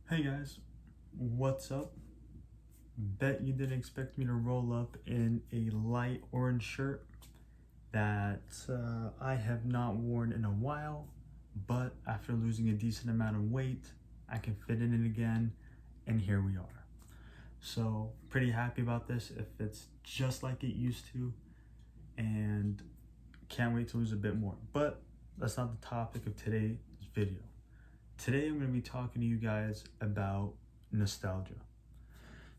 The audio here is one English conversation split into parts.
Hey guys, what's up? Bet you didn't expect me to roll up in a light orange shirt that I have not worn in a while, but after losing a decent amount of weight, I can fit in it again, and here we are. So, pretty happy about this if it's just like it used to, and can't wait to lose a bit more. But that's not the topic of today's video. Today, I'm going to be talking to you guys about nostalgia.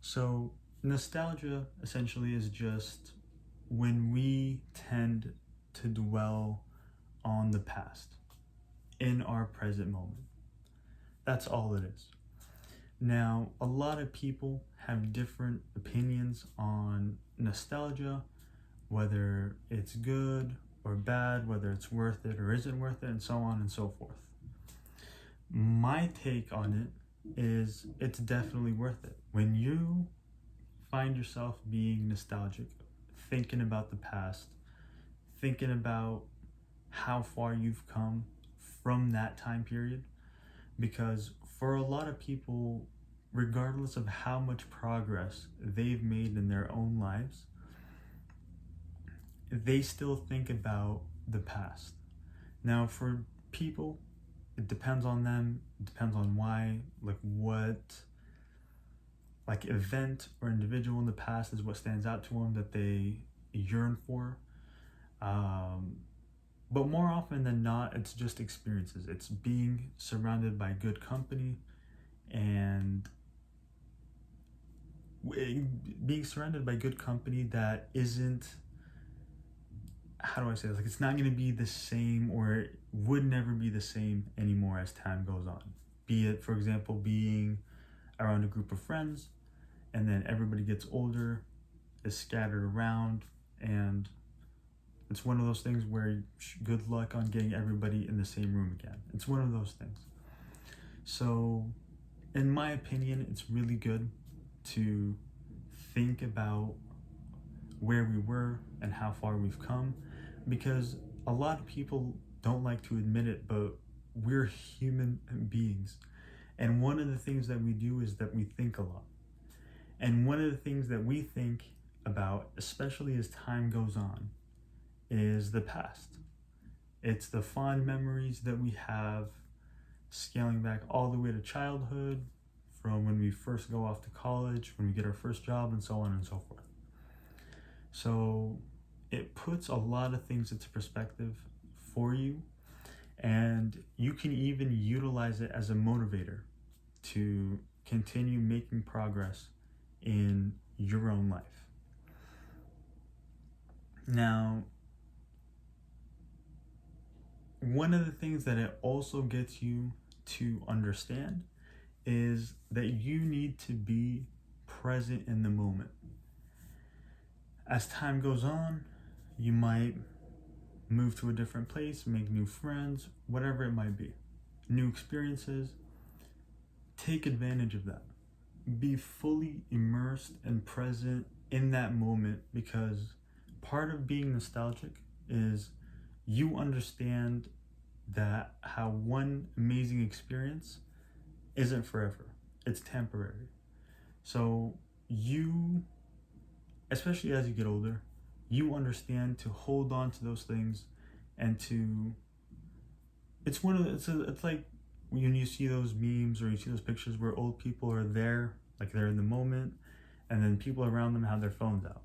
So, nostalgia essentially is just when we tend to dwell on the past in our present moment. That's all it is. Now, a lot of people have different opinions on nostalgia, whether it's good or bad, whether it's worth it or isn't worth it, and so on and so forth. My take on it is it's definitely worth it. When you find yourself being nostalgic, thinking about the past, thinking about how far you've come from that time period, because for a lot of people, regardless of how much progress they've made in their own lives, they still think about the past. Now, for people, it depends on them, it depends on why, like what event or individual in the past is what stands out to them that they yearn for. But more often than not, it's just experiences. It's being surrounded by good company and being surrounded by good company that isn't, how do I say this? Like, it's not going to be the same, or it would never be the same anymore as time goes on. Be it, for example, being around a group of friends and then everybody gets older, is scattered around, and it's one of those things where good luck on getting everybody in the same room again. It's one of those things. So, in my opinion, it's really good to think about where we were and how far we've come, because a lot of people don't like to admit it, but we're human beings. And one of the things that we do is that we think a lot. And one of the things that we think about, especially as time goes on, is the past. It's the fond memories that we have, scaling back all the way to childhood, from when we first go off to college, when we get our first job, and so on and so forth. So it puts a lot of things into perspective for you, and you can even utilize it as a motivator to continue making progress in your own life. Now, one of the things that it also gets you to understand is that you need to be present in the moment. As time goes on, you might move to a different place, make new friends, whatever it might be, new experiences. Take advantage of that. Be fully immersed and present in that moment, because part of being nostalgic is you understand that how one amazing experience isn't forever. It's temporary. So you, especially as you get older, you understand to hold on to those things, and to, it's like when you see those memes or you see those pictures where old people are there, like they're in the moment, and then people around them have their phones out.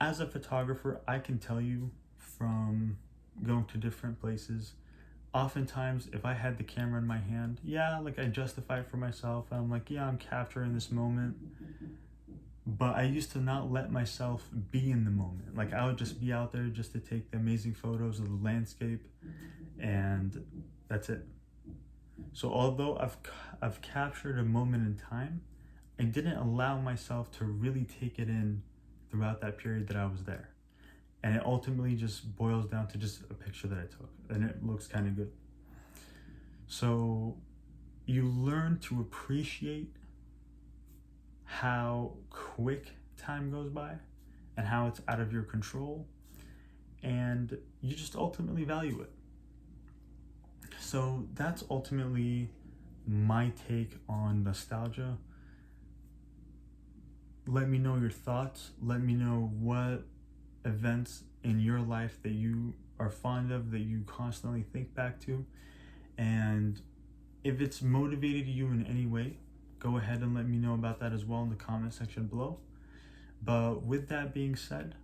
As a photographer, I can tell you from going to different places, oftentimes if I had the camera in my hand, I justify it for myself. I'm like, I'm capturing this moment. But I used to not let myself be in the moment. Like, I would just be out there just to take the amazing photos of the landscape, and that's it. So although I've captured a moment in time, I didn't allow myself to really take it in throughout that period that I was there. And it ultimately just boils down to just a picture that I took, and it looks kind of good. So you learn to appreciate how quick time goes by and how it's out of your control, and you just ultimately value it. So that's ultimately my take on nostalgia. Let me know your thoughts. Let me know what events in your life that you are fond of, that you constantly think back to. And if it's motivated you in any way, go ahead and let me know about that as well in the comment section below. But with that being said,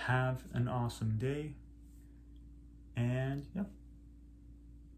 have an awesome day. And yep.